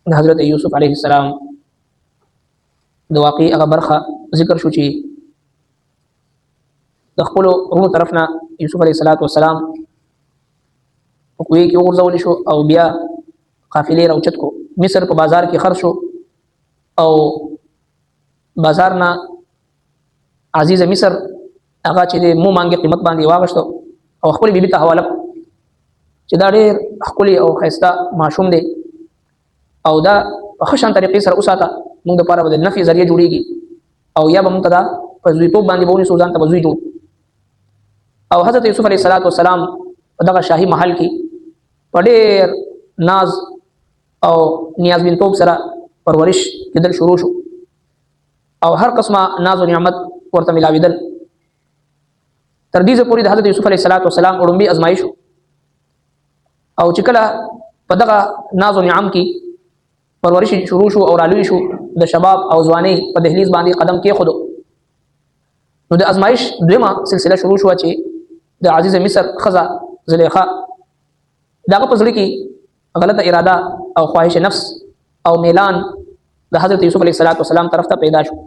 د حضرت یوسف علیه السلام د واقعي هغه برخه ذکر شو چې د خپل ورونو طرف نه یوسف علیه السلام په کوی کې ورځول شو او بیا قافلې راوچت کو مصر په بازار کې خرڅ شو او بازار نه عزیز مصر هغه چې د مو مانګي قیمت باندې واغشتو او خپل بیبي ته حواله چې دا ډېر خپل او خيستا معشوم دی او دا په خشن طریقې سره اوساته موږ د پاره د نفي ذریعہ جوړیږي او یا به موږ ته دا په زوی توپ باندې بونی سوزان ته زوی جوړ او حضرت یوسف علیه السلام په دغه شاهي محل کې په ډېر ناز او نیاز بن توپ سره پرورش کېدل شروع شو او هر قسمه ناز او نعمت ورته ملاویدل تر دې پورې د حضرت یوسف علیه السلام اړمبي ازمایش او چې کله په دغه ناز او نعم کې پرورش شروع شو او رالوي شو د شباب او ځواني په دهلیز باندې قدم کې خودو نو د ازمایش دویمه سلسله شروع شو چې د عزیز مصر خزا زلیخا داغه په ځل کې غلطه اراده او خواهش نفس او میلان د حضرت یوسف علیه السلام طرف ته پیدا شو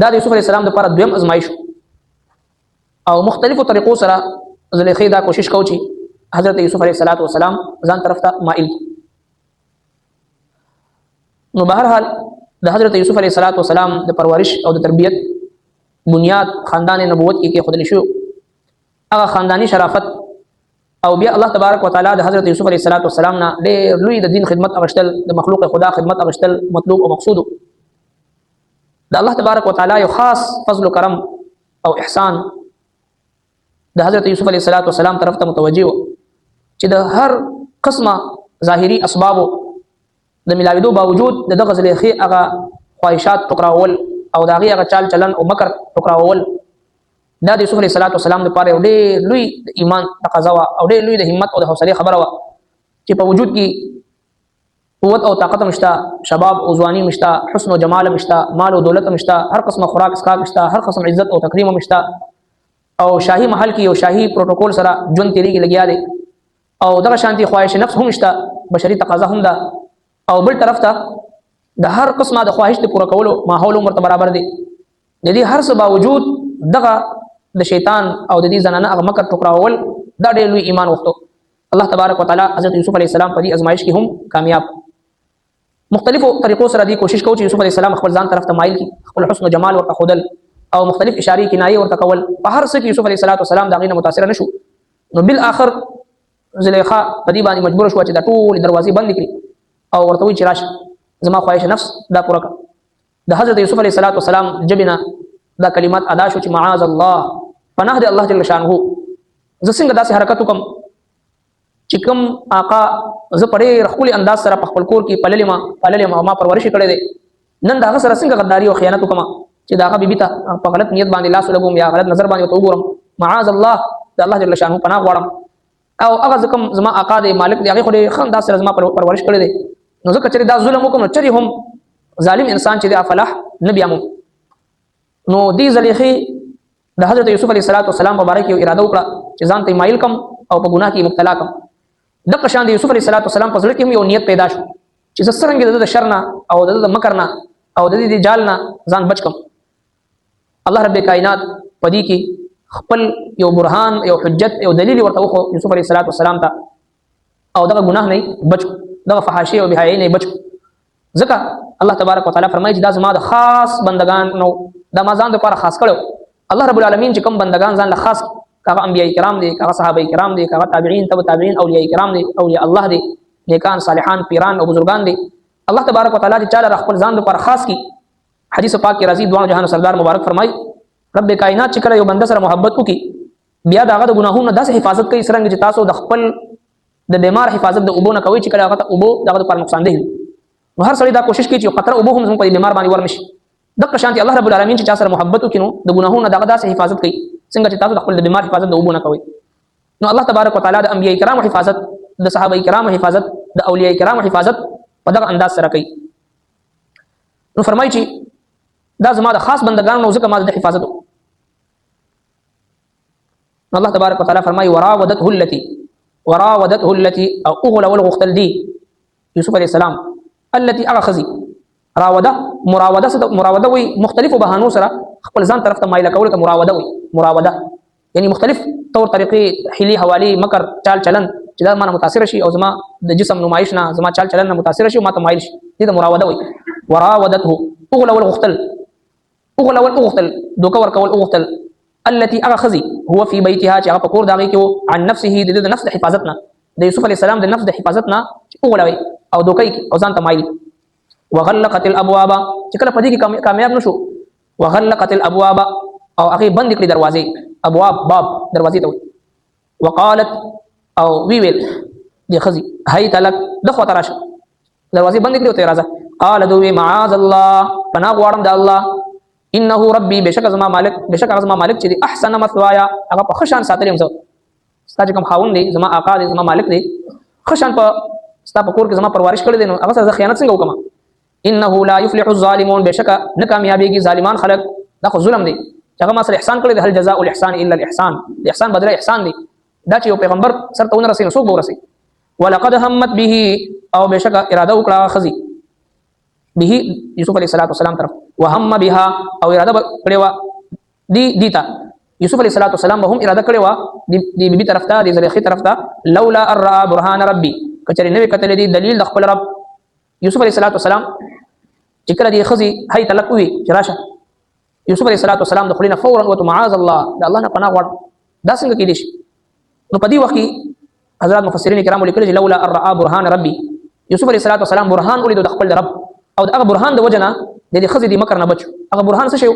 دا د یوسف علیه السلام لپاره دویم ازمایش او مختلفو طریقو سره زلیخا دا کوشش کو چې حضرت یوسف علیه السلام ځان طرف ته مائل نو بهرحال د حضرت یوسف علیه السلام د پرورش او د تربیت بنیاد خاندان نبوت کې خودل شو هغه خاندانی شرافت او بیا الله تبارک وتعالى د حضرت یوسف علیه السلام نه ډېر لوی د دین خدمت اغشتل د مخلوق خدا خدمت اغشتل مطلوب او مقصود د الله تبارک وتعالى یو خاص فضل و کرم او احسان د حضرت یوسف علیه السلام طرف ته متوجه و چې د هر قسمه ظاهري اسباب د ملاویدو باوجود د دغه زلیخي هغه خواهشات ټکراول او د هغه چال چلن او مکر ټکراول دا د یوسف علیه السلام لپاره ډېر لوی ایمان تقاضا او ډېر لوی د همت او د حوصله خبره و چې په وجود کې قوت او طاقت مشته شباب او ځواني مشته حسن او جمال مشته مال او دولت مشته هر قسمه خوراک اسکا مشته هر قسم عزت او تکریم مشته او شاهي محل کې یو شاهي پروتوکول سره جون تیریږي لګیا دی او دغه شانتي خواهش نفس هم شته بشري تقاضا هم ده او بل طرف ته د هر قسمه د خواهش د پوره کولو ماحول مرته برابر دی د دې هر څه باوجود دغه د شیطان او د دې زنانه هغه مکر ټکراول دا ډېر لوی ایمان وختو الله تبارک وتعالى حضرت یوسف علیه السلام په دې ازمایش کې هم کامیاب مختلفو طریقو سره دې کوشش کوي چې یوسف علیه السلام خپل ځان طرف ته مایل کی خپل حسن او جمال ورته خودل او مختلف اشاری کنایه ورته کول په هر څه کې یوسف علیه السلام دا غینه متاثر نشو نو بالاخر زلیخا په دې باندې مجبور شو چې دا ټول دروازې بند کړي او ورته وی چې راشه زما خواهش نفس دا پوره کړ د حضرت یوسف علیه السلام جبنا دا کلمات ادا شو چې معاذ الله پناه دی الله جل شانه زه څنګه داسې حرکت وکم چې کوم آقا زه پړې خپل انداز سره په خپل کور کې پللې ما پرورش کړې ده نن دا سره څنګه غداری او خیانت وکم چې دا بیبي ته په غلط نیت باندې لاس لګوم یا غلط نظر باندې وګورم معاذ الله د الله جل شانه پناه غواړم او هغه ځکه زما آقا دی مالک دی هغه خو دې خان داس زما پرورش کړی دی نو ځکه چې دا ظلم وکم چې هم ظالم انسان چې د افلاح نبی امو نو دې زلیخي د حضرت یوسف علیه السلام مبارک یو اراده وکړه چې ځان ته مایل کم او په ګناه کې مبتلا کم د قشان د یوسف علیه السلام په ځل کې یو نیت پیدا شو چې څنګه د شر نه او د مکر نه او د دې جال نه ځان بچ کم الله رب کائنات پدې کې خپل یو برهان یو حجت یو دلیل ورته وخو یوسف علیه السلام ته او دغه ګناه نه بچ دغه فحاشی او بهای نه بچ ځکه الله تبارک وتعالى فرمایي چې دا زما د خاص بندگان نو دا ما ځان لپاره خاص کړو الله رب العالمین چې کوم بندگان ځان له خاص کاغه انبیاء کرام دي کاغه صحابه کرام دي کاغه تابعین تبع تابعین اولیاء کرام دي اولیاء الله دي نیکان صالحان پیران او بزرگان دي الله تبارک وتعالى چې چاله خپل ځان لپاره خاص کی حدیث پاک کې راځي دوه جهان سردار مبارک فرمایي رب کائنات چې کله یو بنده سره محبت وکي بیا داغه د ګناهونو داسې حفاظت کوي څنګه چې تاسو د خپل د بیمار حفاظت د اوبو نه کوي چې کله هغه ته اوبو دغه پر نقصان دی نو هر سړی دا کوشش کوي چې قطره اوبو هم په بیمار باندې ورنشي د قشانتي الله رب العالمین چې چا سره محبت وکینو د ګناهونو دغه داسې حفاظت کوي څنګه چې تاسو د خپل د بیمار حفاظت د اوبو نه کوي نو الله تبارک وتعالى د انبیاء کرام حفاظت د صحابه کرام حفاظت د اولیاء کرام حفاظت په دغه انداز سره کوي نو فرمایي چې دا زما د خاص بندگانو ځکه ما د حفاظت الله تبارک وتعالى فرمایي وراودته التي او اغلى والغختل دي یوسف علیہ السلام التي اخذي مراوده وي مختلف بهانو سره خپل ځان طرف ته مایل کول ته مراوده یعنی مختلف طور طریقې حیلي حوالی مکر چال چلن چې دا مانه متاثر شي او زما د جسم نمایش نه زما چال چلن نه متاثر شي او ما ته مایل شي دې ته مراوده وي وراودته اغلول غختل دوکه ورکول غختل التي اخذي هو في بيتها چې هغه کور داږي کې عن نفسه د نفس د حفاظتنا د یوسف علی السلام د نفس د حفاظتنا اغلوي او دوکه او ځان ته مایل وغلقت الابواب چې کله پدې کې کامیاب نشو وغلقت الابواب او هغه بند کړې دروازې ابواب باب دروازې ته وقالت او ویل دي خزي هيت لك دخو تراشه دروازې بند کړې او ته راځه قال دوی معاذ الله پناه غواړم د الله انه ربي بشک زما مالک چې احسن مثوایا هغه په خشان ساتلم زه ستاسو کوم خاوند دی زما آقا دی زما مالک دی خشان په ستا په کور کې زما پرورش کړی دی نو هغه سره خیانت څنګه وکم انه لا يفلح الظالمون بشک نه کامیابیږي ظالمان خلق دا خو ظلم دی هغه ما سره احسان کړی دی هل جزاء الاحسان الا الاحسان د احسان بدله احسان دی دا چې یو پیغمبر سره ته ونرسي نو څوک به ورسي ولقد همت به او بشک اراده وکړه خزي به یوسف علیہ السلام طرف وهم بها او اراده کړې و دیتا یوسف علیہ السلام به هم اراده کړې و دی بیبي طرف ته دی زلیخی طرف ته لولا ارى برهان ربي کچری نوې کتل دی دلیل د خپل رب یوسف علیہ السلام چې کله دی خزي هي تلقوي چراشه یوسف علیہ السلام د خلینا فورا وته معاذ الله د الله نه پناه غواړ دا څنګه کېدی شي نو په دې وخت کې حضرات مفسرین کرام لیکلي چې لولا ارى برهان ربي یوسف علیہ السلام برهان ولید د خپل رب او هغه برهان د وجنه د خزي د مکر نه بچو هغه برهان څه شو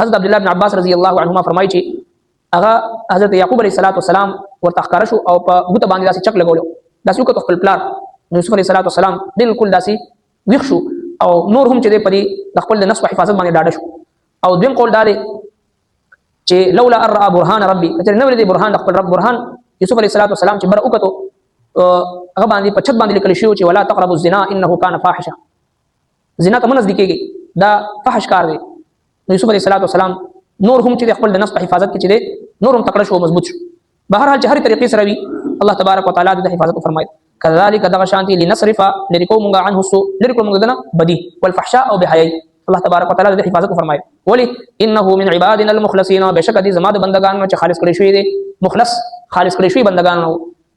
حضرت عبد الله بن عباس رضی الله عنهما فرمایي چې هغه حضرت یعقوب علیہ السلام ورته ښکار شو او په ګوت باندې داسې چک لګولو داسې وکړ خپل پلار یوسف علیہ السلام بالکل داسې ویښ شو او نور هم چې د پدی د خپل د نفس په حفاظت باندې ډاډه شو او دویم قول دا دی چې لولا ارى برهان ربي کله نو لري برهان خپل رب برهان یوسف علیہ السلام چې بر وکړو هغه باندې په چت باندې لیکل شو چې ولا تقربوا الزنا انه كان فاحشه زنا ته منځ دکېږي دا فحش کار دی یوسف علیہ السلام نور هم چې خپل د نفس په حفاظت کې چې نور هم تکړه شو مضبوط شو بهر حال چې هر طریقې سره وي الله تبارک وتعالى د حفاظت فرمایي كذلك دغ شانتي لنصرف لريكو مونږ عنه السوء لريكو مونږ دنه بدی والفحشاء او بحیاي الله تبارک وتعالى د حفاظت فرمایي ولی انه من عبادنا المخلصين بشک دي زما د بندگان چې خالص کړي شوی دي مخلص خالص کړي شوی بندگان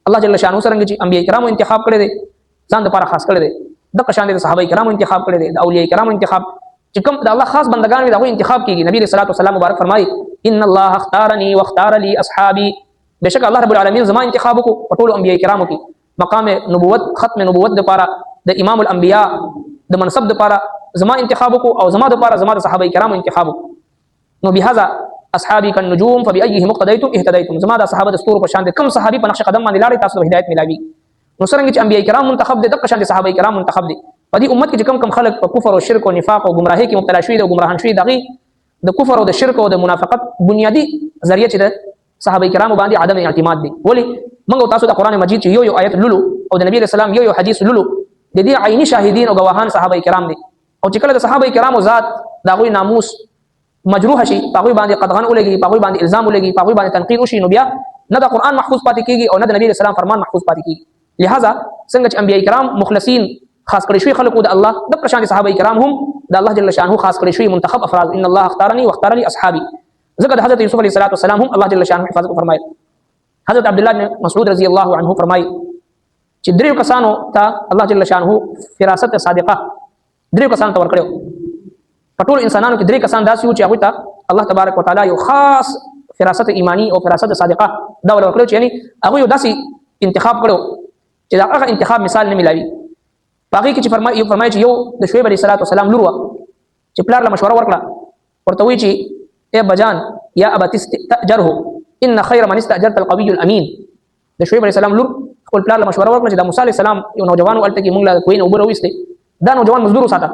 الله جل شانو سره چې انبیاء کرامو انتخاب کړي دي ځان لپاره خاص کړي دي د قشان دي صحابه کرامو انتخاب کړي دي د اولیاء کرامو انتخاب چې کوم د الله خاص بندگان وي دغه انتخاب کیږي نبی رسول الله صلی الله مبارک فرمایي ان الله اختارني واختار لي اصحابي بشک الله رب العالمین زما انتخاب کو ټول انبیاء کرامو کې مقام نبوت ختم نبوت د پاره د امام الانبیاء د منصب د پاره زما انتخاب کو او زما د پاره زما د صحابه کرامو انتخاب نو بهذا اصحابي كالنجوم فبايهم اقتديتم اهتديتم زما د صحابه د ستورو په شان د کم صحابي په نقش قدم باندې لاړې تاسو د هدایت ملاوي نو څنګه چې انبیاء کرام منتخب دي د شان د صحابه کرام منتخب دي په دې امت کې کم خلک په کفر او شرک او نفاق او گمراهۍ کې مبتلا شوي او گمراهان شوي دغه د کفر او د شرک او د منافقت بنیادی ذریعہ چې د صحابه کرام باندې عدم اعتماد دي ولی موږ تاسو د قران مجید چې یو آیت لولو او د نبی رسول الله یو حدیث لولو د دې عیني شاهدین او گواهان صحابه کرام دي او چې کله د صحابه کرامو ذات دغه ناموس مجروح شي هغه باندې قدغن ولګي هغه باندې الزام ولګي هغه باندې تنقید وشي نو بیا نه د قران محفوظ پاتې کیږي او نه د نبی رسول الله فرمان محفوظ پاتې کیږي لہذا څنګه چې انبیاء کرام مخلصین خاص کړي شوی خلکو د الله د پرشان صحابه کرام هم د الله جل شانه خاص کړي شوی منتخب افراد ان الله اختارني واختار لي اصحابي ذکر حضرت یوسف علیہ السلام هم الله جل شانه حفاظت فرمایي حضرت عبد الله بن مسعود رضی الله عنه فرمایي چې دریو کسانو ته الله جل شانه فراست صادقه دریو کسانو ته ورکړو پټول انسانانو کې درې کسان داسې و چې هغه ته الله تبارک وتعالى یو خاص فراست ایمانی او فراست صادقه دا ورکړو چې یعنی هغه یو داسې انتخاب کړو چې دا هغه انتخاب مثال نه ملایي باقي کې چې فرمایي چې یو د شعیب علیه السلام لور چې پلار له مشوره ورکړه ورته وی چې اے بجان یا ابا تستاجره ان خير من استاجرت القوي الامين د شعیب علیه السلام لور خپل پلار له مشوره ورکړه چې د موسی علیه السلام یو نوجوان ولته کې مونږ له کوین اوبر وېسته دا نوجوان مزدور وساته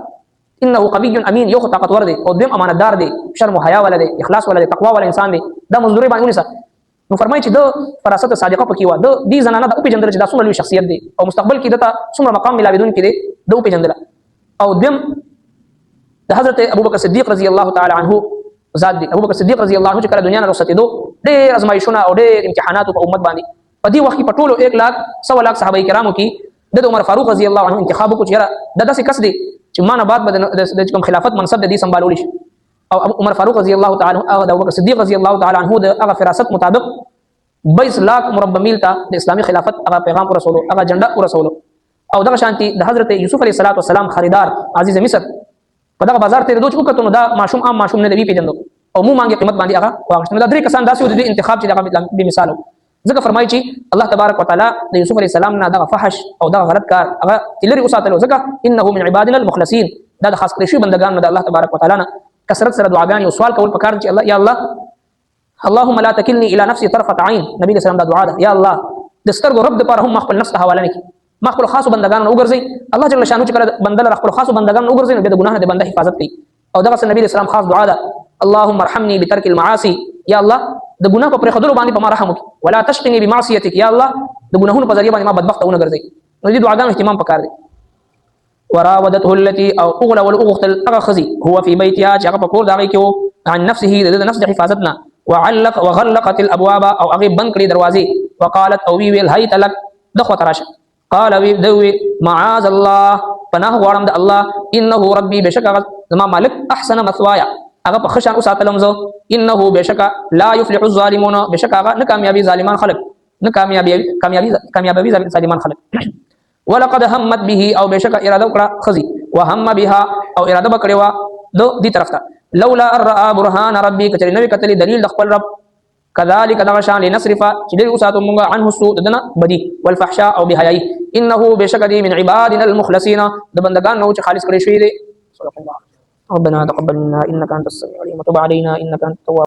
انه قوي امين یو طاقتور دی او دیم امانتدار دی شرم او حیا ول دی اخلاص ول دی تقوا ول انسان دی دا مزدوري باندې ونیسه نو فرمایي چې د فراست صادقه پکې و د دې زنانه د او پیجندل چې د څومره لوی شخصیت دی او مستقبل کې دته څومره مقام ملاویدون کې دی د او پیجندل او دیم د حضرت ابوبکر صدیق رضی الله تعالی عنه ذات دی ابوبکر صدیق رضی الله عنه چې کله دنیا نه رخصتې دو ډېر ازمایښونه او ډېر امتحانات په امت باندې په دې وخت کې په ټولو 1,100,000 صحابه کرامو کې د عمر فاروق رضی الله عنه انتخاب کو چیرې د داسې کس دی چې مان بعد د کوم خلافت منصب د دې سمبالول شي او عمر فاروق رضی الله تعالی عنه او ابو بکر صدیق رضی الله تعالی عنه د هغه فراست مطابق 22 लाख مربع میل ته د اسلامي خلافت هغه پیغام پر رسولو هغه جنډا پر رسولو او دغه شانتي د حضرت یوسف علیه السلام خریدار عزیز مصر په دغه بازار ته دوج وکړو نو دا ماشوم عام ماشوم نه دی پیژندو او مو مانګه قیمت باندې هغه واغښتنه دا درې کسان داسې د انتخاب چې دغه به مثالو ځکه فرمایي چې الله تبارک وتعالى د یوسف علیه السلام نه دغه فحش او دغه غلط کار هغه تلری اوساتلو ځکه انه من عبادنا المخلصین دا د خاص کړی شوی بندگان د الله تبارک وتعالى نه کثرت سره دعاګانې او سوال کول پکار چې الله یا الله اللهم لا تكلني الى نفسي طرفه عين نبی رسول الله دعا ده یا الله د سترګو رب د پاره هم خپل نفس ته حواله نکي ما خپل خاص بندگان وګرځي الله جل شانو چې کړه بندل خپل خاص بندگان وګرځي نو د ګناه د بنده حفاظت کوي او دغه نبی رسول الله خاص دعا ده اللهم ارحمني بترك المعاصي یا الله د ګناه په پرخدلو باندې په ما رحم وکي ولا تشقني بمعصيتك یا الله د ګناهونو په ذریعہ باندې ما بدبخت ونه ګرځي نو دې دعاګانو اهتمام پکار دي وراودته التي او اغلى والاغتل اغخذي هو في بيتها چې هغه په کور داږي کې عن نفسه د نفس د حفاظتنا وغلقت الابواب او هغه بند کړي دروازې وقالت او وی ویل هي تلک دخو تراشه قال وی دوی معاذ الله پناه غواړم د الله انه ربي بشک زما مالک احسن مثوایا هغه په خشان اوساتلم زه انه بشک لا يفلح الظالمون بشک هغه نه کامیابی ظالمان خلق نه کامیابی ظالمان خلق ولقد همت به او بشک اراده وکړه خزي وهم بها او اراده وکړه دو دي طرف ته لولا الرا برهان ربي کچری نوې کتلې دلیل د خپل رب كذلك دغشان لنصرف چې اوساتو مونږه عنه السوء دنا بدی والفحشاء او بحیاي انه بشک دي من عبادنا المخلصين د بندگان نو چې خالص کړی شوی دي ربنا تقبل منا انك انت السميع العليم وتب علينا انك انت التواب